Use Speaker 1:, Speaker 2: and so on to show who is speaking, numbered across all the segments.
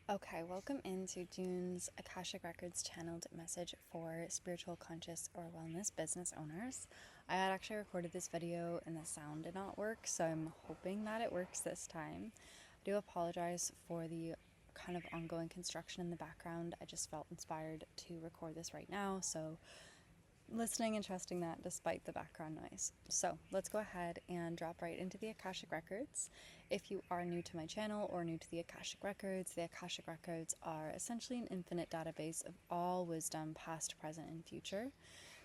Speaker 1: Okay, welcome into June's Akashic Records channeled message for spiritual, conscious, or wellness business owners. I had actually recorded this video and the sound did not work, so I'm hoping that it works this time. I do apologize for the kind of ongoing construction in the background. I just felt inspired to record this right now, so listening and trusting that despite the background noise. So let's go ahead and drop right into the Akashic Records. If you are new to my channel or new to the Akashic Records are essentially an infinite database of all wisdom, past, present, and future.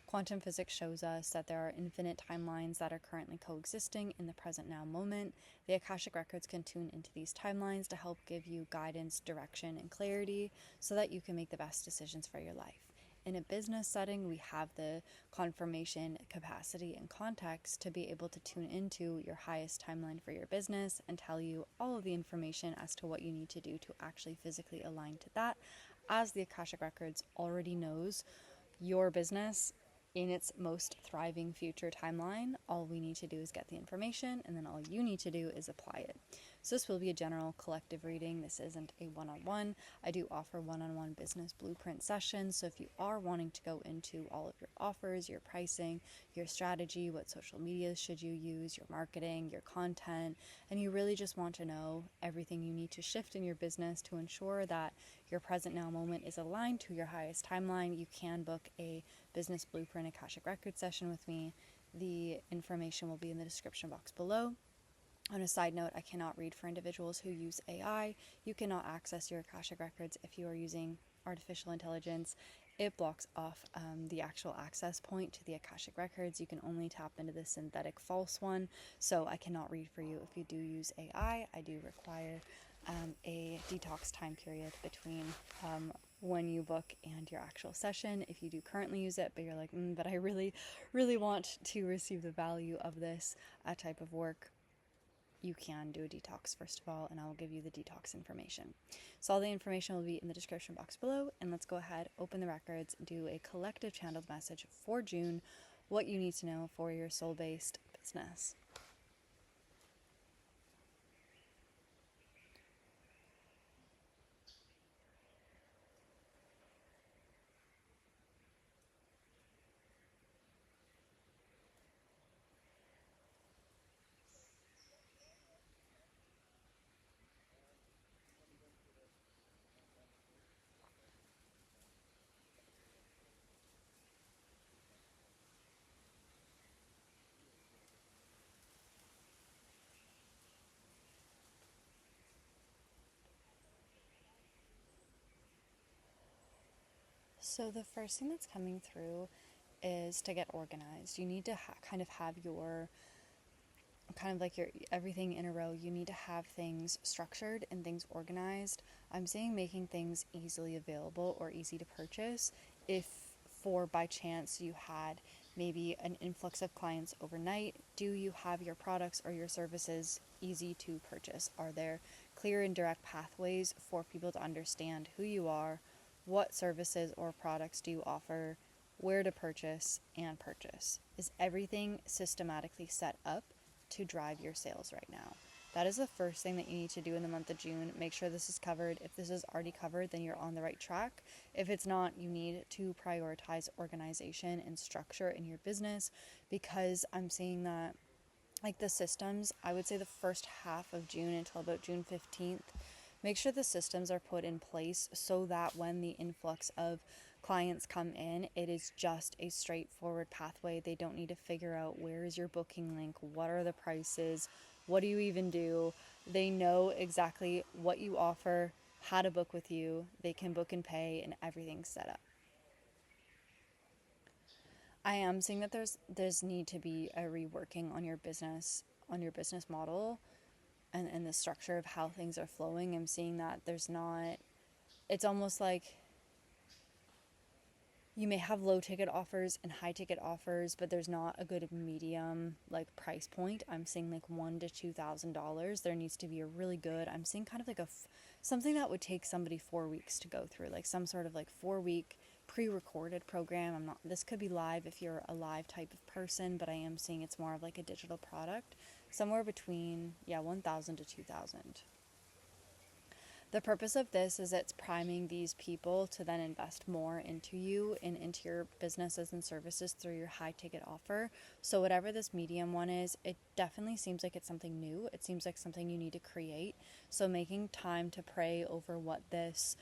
Speaker 1: Quantum physics shows us that there are infinite timelines that are currently coexisting in the present now moment. The Akashic Records can tune into these timelines to help give you guidance, direction, and clarity so that you can make the best decisions for your life. In a business setting, we have the confirmation, capacity, and context to be able to tune into your highest timeline for your business and tell you all of the information as to what you need to do to actually physically align to that, as the Akashic Records already knows your business in its most thriving future timeline. All we need to do is get the information, and then all you need to do is apply it. So this will be a general collective reading. This isn't a one-on-one. I do offer one-on-one business blueprint sessions, so if you are wanting to go into all of your offers, your pricing, your strategy, what social media should you use, your marketing, your content, and you really just want to know everything you need to shift in your business to ensure that your present now moment is aligned to your highest timeline, you can book a business blueprint Akashic Record session with me. The information will be in the description box below. On a side note, I cannot read for individuals who use AI. You cannot access your Akashic Records if you are using artificial intelligence. It blocks off the actual access point to the Akashic Records. You can only tap into the synthetic false one, so I cannot read for you if you do use AI. I do require a detox time period between when you book and your actual session. If you do currently use it, but you're like, but I really, really want to receive the value of this type of work, you can do a detox first of all, and I will give you the detox information. So all the information will be in the description box below, and let's go ahead, open the records, do a collective channeled message for June, what you need to know for your soul-based business. So the first thing that's coming through is to get organized. You need to kind of have your everything in a row. You need to have things structured and things organized. I'm saying making things easily available or easy to purchase. If for by chance you had maybe an influx of clients overnight, do you have your products or your services easy to purchase? Are there clear and direct pathways for people to understand who you are, what services or products do you offer, where to purchase, and purchase? Is everything systematically set up to drive your sales right now? That is the first thing that you need to do in the month of June. Make sure this is covered. If this is already covered, then you're on the right track. If it's not, you need to prioritize organization and structure in your business, because I'm seeing that like the systems, I would say the first half of June until about June 15th, make sure the systems are put in place so that when the influx of clients come in, it is just a straightforward pathway. They don't need to figure out where is your booking link, what are the prices, what do you even do. They know exactly what you offer, how to book with you. They can book and pay, and everything's set up. I am seeing that there's need to be a reworking on your business model and the structure of how things are flowing. I'm seeing that there's not, it's almost like you may have low ticket offers and high ticket offers, but there's not a good medium like price point. I'm seeing like $1,000 to $2,000. There needs to be a really good, I'm seeing kind of like something that would take somebody 4 weeks to go through, like some sort of like 4-week pre-recorded program. This could be live if you're a live type of person, but I am seeing it's more of like a digital product, somewhere between 1,000 to 2,000. The purpose of this is it's priming these people to then invest more into you and into your businesses and services through your high ticket offer. So whatever this medium one is, it definitely seems like it's something new. It seems like something you need to create. So making time to pray over what this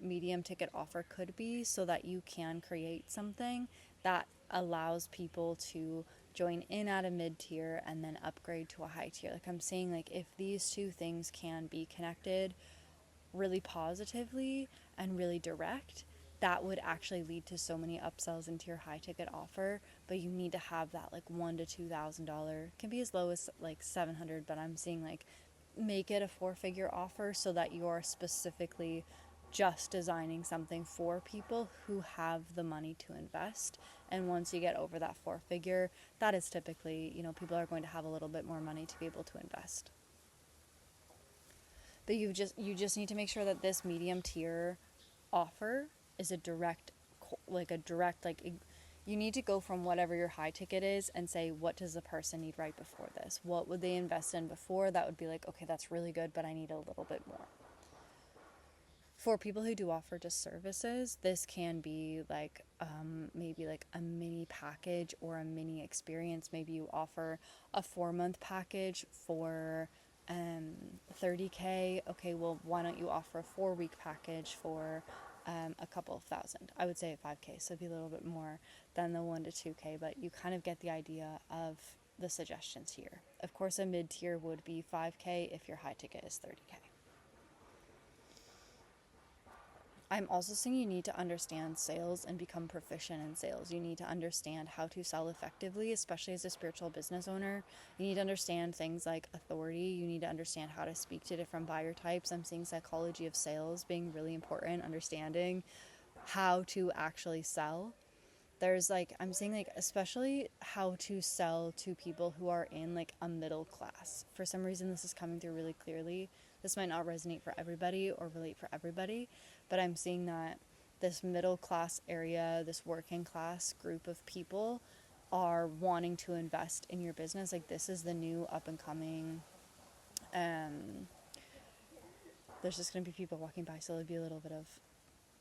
Speaker 1: medium ticket offer could be, so that you can create something that allows people to join in at a mid tier and then upgrade to a high tier. Like I'm saying, like if these two things can be connected really positively and really direct, that would actually lead to so many upsells into your high ticket offer. But you need to have that like $1,000 to $2,000, can be as low as like 700, but I'm seeing like make it a 4-figure offer, so that you're specifically just designing something for people who have the money to invest. And once you get over that 4-figure, that is typically, people are going to have a little bit more money to be able to invest. But you just need to make sure that this medium tier offer is a direct, you need to go from whatever your high ticket is and say, what does the person need right before this? What would they invest in before? That would be like, okay, that's really good, but I need a little bit more. For people who do offer just services, this can be like maybe like a mini package or a mini experience. Maybe you offer a 4-month package for $30K. Okay, well, why don't you offer a 4-week package for a couple of thousand? I would say $5K, so it'd be a little bit more than the $1 to $2K, but you kind of get the idea of the suggestions here. Of course, a mid tier would be $5K if your high ticket is $30K. I'm also saying you need to understand sales and become proficient in sales. You need to understand how to sell effectively, especially as a spiritual business owner. You need to understand things like authority. You need to understand how to speak to different buyer types. I'm seeing psychology of sales being really important, understanding how to actually sell. I'm seeing especially how to sell to people who are in like a middle class. For some reason, this is coming through really clearly. This might not resonate for everybody or relate for everybody, but I'm seeing that this middle class area, this working class group of people are wanting to invest in your business. Like this is the new up and coming, there's just going to be people walking by, so it'll be a little bit of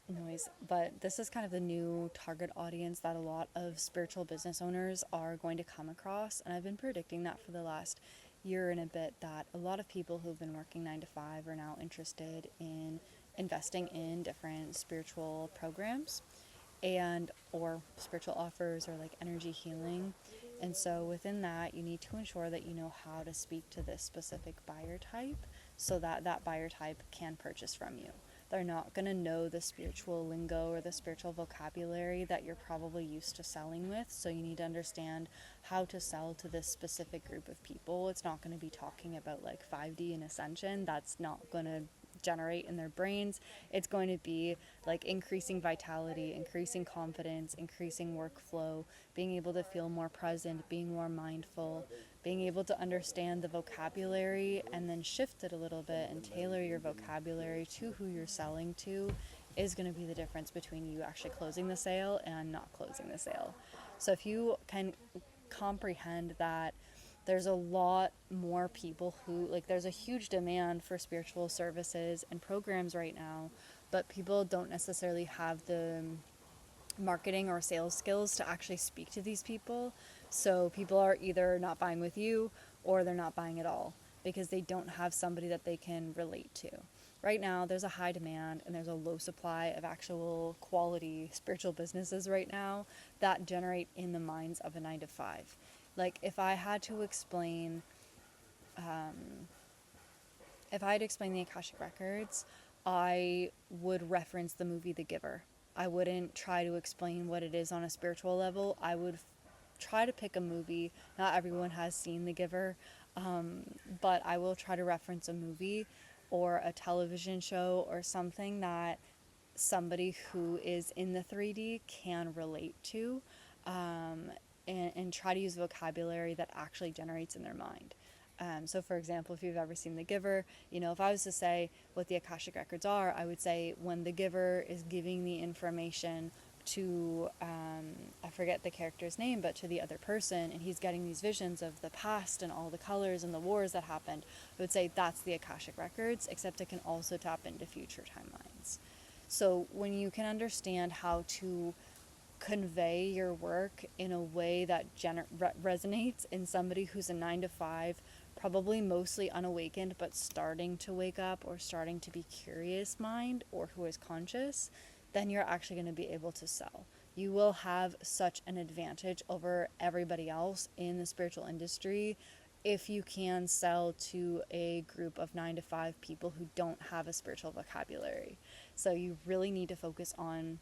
Speaker 1: noise, but this is kind of the new target audience that a lot of spiritual business owners are going to come across. And I've been predicting that for the last year and a bit, that a lot of people who've been working 9 to 5 are now interested in investing in different spiritual programs and or spiritual offers or like energy healing. And so within that, you need to ensure that you know how to speak to this specific buyer type so that that buyer type can purchase from you. They're not going to know the spiritual lingo or the spiritual vocabulary that you're probably used to selling with. So you need to understand how to sell to this specific group of people. It's not going to be talking about like 5D and ascension. That's not going to generate in their brains. It's going to be like increasing vitality, increasing confidence, increasing workflow, being able to feel more present, being more mindful, being able to understand the vocabulary and then shift it a little bit and tailor your vocabulary to who you're selling to is going to be the difference between you actually closing the sale and not closing the sale. So if you can comprehend that there's a lot more people who, like, there's a huge demand for spiritual services and programs right now, but people don't necessarily have the marketing or sales skills to actually speak to these people. So people are either not buying with you or they're not buying at all because they don't have somebody that they can relate to. Right now, there's a high demand and there's a low supply of actual quality spiritual businesses right now that generate in the minds of a 9 to 5. Like if I had to explain the Akashic Records, I would reference the movie The Giver. I wouldn't try to explain what it is on a spiritual level. I would try to pick a movie. Not everyone has seen The Giver, but I will try to reference a movie or a television show or something that somebody who is in the 3D can relate to, and try to use vocabulary that actually generates in their mind. So for example, if you've ever seen The Giver, if I was to say what the Akashic Records are, I would say when the giver is giving the information to I forget the character's name, but to the other person, and he's getting these visions of the past and all the colors and the wars that happened, I would say that's the Akashic Records, except it can also tap into future timelines. So when you can understand how to convey your work in a way that resonates in somebody who's a 9 to 5, probably mostly unawakened, but starting to wake up or starting to be curious mind, or who is conscious, then you're actually going to be able to sell. You will have such an advantage over everybody else in the spiritual industry if you can sell to a group of 9 to 5 people who don't have a spiritual vocabulary. So you really need to focus on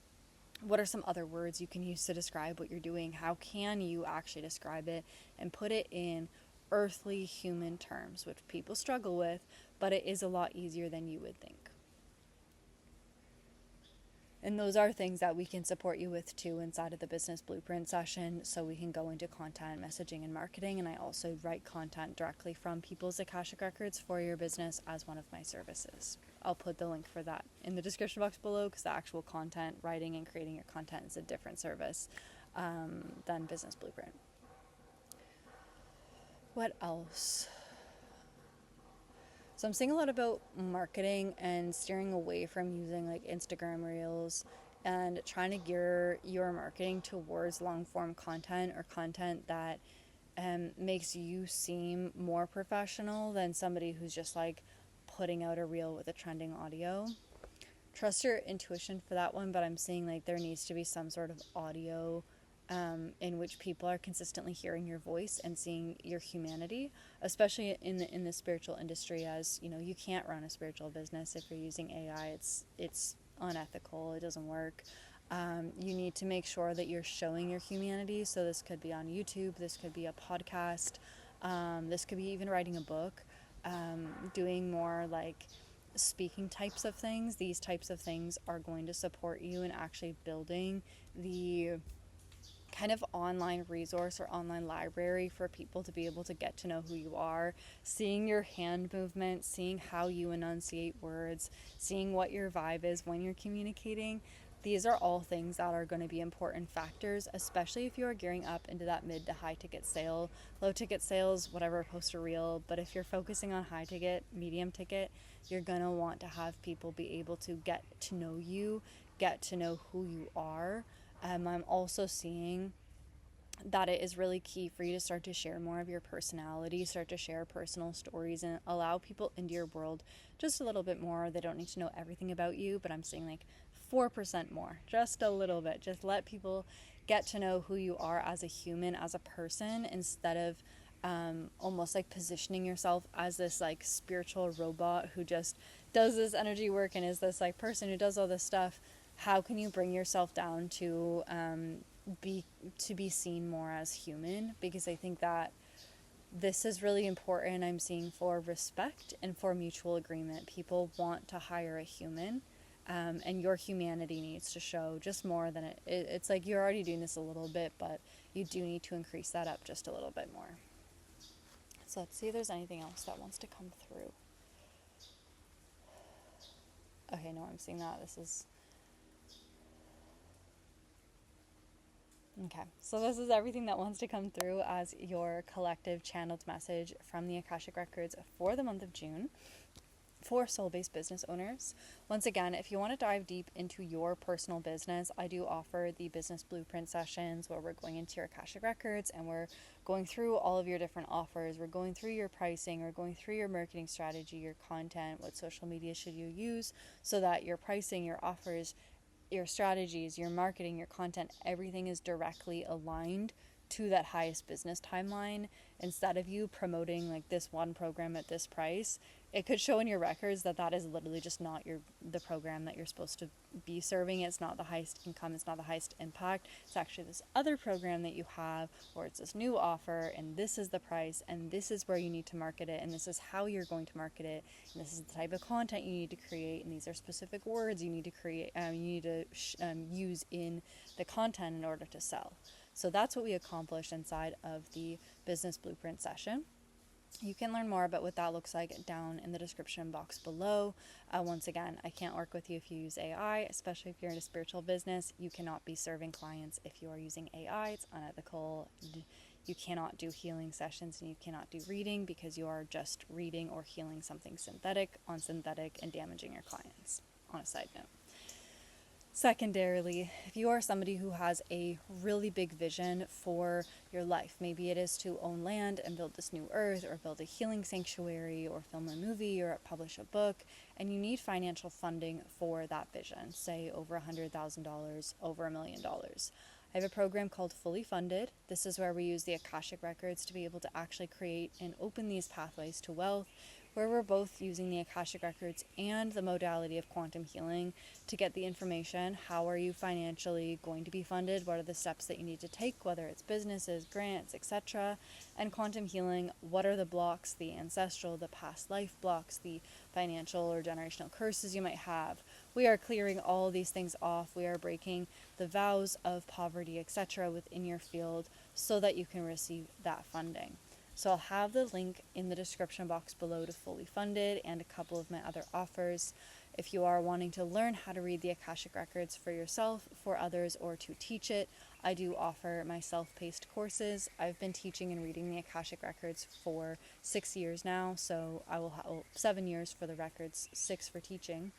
Speaker 1: what are some other words you can use to describe what you're doing? How can you actually describe it and put it in earthly human terms, which people struggle with, but it is a lot easier than you would think. And those are things that we can support you with too inside of the business blueprint session, so we can go into content, messaging, and marketing. And I also write content directly from people's Akashic Records for your business as one of my services. I'll put the link for that in the description box below, because the actual content, writing and creating your content, is a different service than business blueprint. What else? So I'm seeing a lot about marketing and steering away from using like Instagram Reels and trying to gear your marketing towards long form content, or content that makes you seem more professional than somebody who's just like putting out a reel with a trending audio. Trust your intuition for that one, but I'm seeing like there needs to be some sort of audio in which people are consistently hearing your voice and seeing your humanity, especially in the spiritual industry. As you know, you can't run a spiritual business if you're using AI. It's unethical. It doesn't work. You need to make sure that you're showing your humanity. So this could be on YouTube. This could be a podcast. This could be even writing a book, doing more like speaking types of things. These types of things are going to support you in actually building the kind of online resource or online library for people to be able to get to know who you are, seeing your hand movement, seeing how you enunciate words, seeing what your vibe is when you're communicating. These are all things that are going to be important factors, especially if you are gearing up into that mid to high ticket sale. Low ticket sales, whatever, post a reel. But if you're focusing on high ticket, medium ticket, you're going to want to have people be able to get to know you, get to know who you are. I'm also seeing that it is really key for you to start to share more of your personality, start to share personal stories, and allow people into your world just a little bit more. They don't need to know everything about you, but I'm saying like 4% more, just a little bit. Just let people get to know who you are as a human, as a person, instead of almost like positioning yourself as this like spiritual robot who just does this energy work and is this like person who does all this stuff. How can you bring yourself down to be seen more as human? Because I think that this is really important. I'm seeing for respect and for mutual agreement. People want to hire a human, and your humanity needs to show just more than it's like you're already doing this a little bit, but you do need to increase that up just a little bit more. So let's see if there's anything else that wants to come through. Okay, no, I'm seeing that. This is okay, so this is everything that wants to come through as your collective channeled message from the Akashic Records for the month of June for soul-based business owners. Once again, if you want to dive deep into your personal business, I do offer the business blueprint sessions where we're going into your Akashic Records and we're going through all of your different offers. We're going through your pricing, we're going through your marketing strategy, your content, what social media should you use so that your pricing, your offers, your strategies, your marketing, your content, everything is directly aligned to that highest business timeline. Instead of you promoting like this one program at this price, it could show in your records that that is literally just not the program that you're supposed to be serving. It's not the highest income, it's not the highest impact. It's actually this other program that you have, or it's this new offer, and this is the price, and this is where you need to market it, and this is how you're going to market it, and this is the type of content you need to create, and these are specific words you need to create, you need to use in the content in order to sell. So that's what we accomplished inside of the business blueprint session. You can learn more about what that looks like down in the description box below. Once again, I can't work with you if you use AI, especially if you're in a spiritual business. You cannot be serving clients if you are using AI. It's unethical. You cannot do healing sessions and you cannot do reading because you are just reading or healing something synthetic on synthetic and damaging your clients, on a side note. Secondarily, if you are somebody who has a really big vision for your life, maybe it is to own land and build this new earth, or build a healing sanctuary, or film a movie, or publish a book, and you need financial funding for that vision, say over $100,000, over $1 million. I have a program called Fully Funded. This is where we use the Akashic records to be able to actually create and open these pathways to wealth, where we're both using the Akashic records and the modality of quantum healing to get the information. How are you financially going to be funded? What are the steps that you need to take, whether it's businesses, grants, etc. And quantum healing, what are the blocks, the ancestral, the past life blocks, the financial or generational curses you might have. We are clearing all these things off. We are breaking the vows of poverty, etc. within your field so that you can receive that funding. So I'll have the link in the description box below to Fully Funded and a couple of my other offers. If you are wanting to learn how to read the Akashic records for yourself, for others, or to teach it, I do offer my self-paced courses. I've been teaching and reading the Akashic records for 6 years now, so I will have 7 years for the records, 6 for teaching.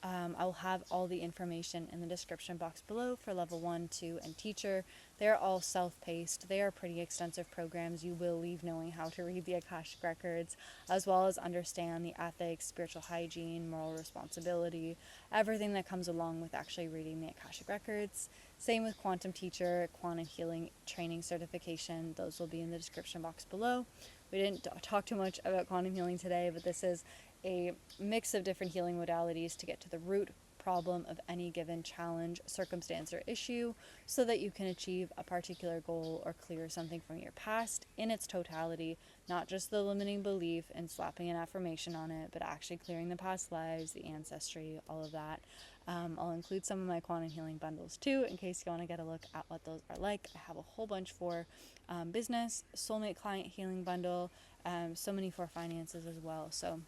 Speaker 1: I will have all the information in the description box below for level 1, 2, and teacher. They're all self-paced. They are pretty extensive programs. You will leave knowing how to read the Akashic records, as well as understand the ethics, spiritual hygiene, moral responsibility, everything that comes along with actually reading the Akashic records. Same with quantum teacher, quantum healing training certification. Those will be in the description box below. We didn't talk too much about quantum healing today, but this is a mix of different healing modalities to get to the root problem of any given challenge, circumstance, or issue so that you can achieve a particular goal or clear something from your past in its totality, not just the limiting belief and slapping an affirmation on it, but actually clearing the past lives, the ancestry, all of that. I'll include some of my quantum healing bundles too in case you want to get a look at what those are like. I have a whole bunch for business, soulmate client healing bundle, so many for finances as well. So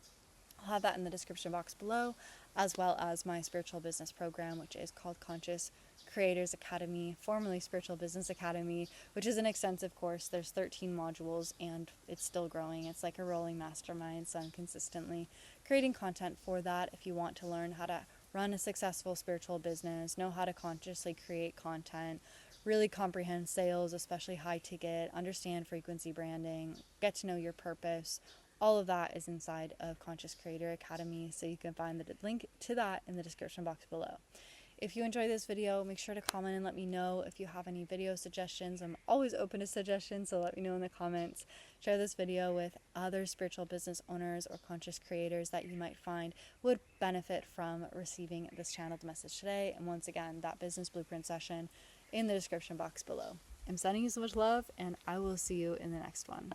Speaker 1: I'll have that in the description box below, as well as my spiritual business program, which is called Conscious Creators Academy, formerly Spiritual Business Academy, which is an extensive course. There's 13 modules and it's still growing. It's like a rolling mastermind, so I'm consistently creating content for that. If you want to learn how to run a successful spiritual business, know how to consciously create content, really comprehend sales, especially high ticket, understand frequency branding, get to know your purpose, all of that is inside of Conscious Creator Academy, so you can find the link to that in the description box below. If you enjoyed this video, make sure to comment and let me know. If you have any video suggestions, I'm always open to suggestions, so let me know in the comments. Share this video with other spiritual business owners or conscious creators that you might find would benefit from receiving this channeled message today. And once again, that business blueprint session in the description box below. I'm sending you so much love, and I will see you in the next one.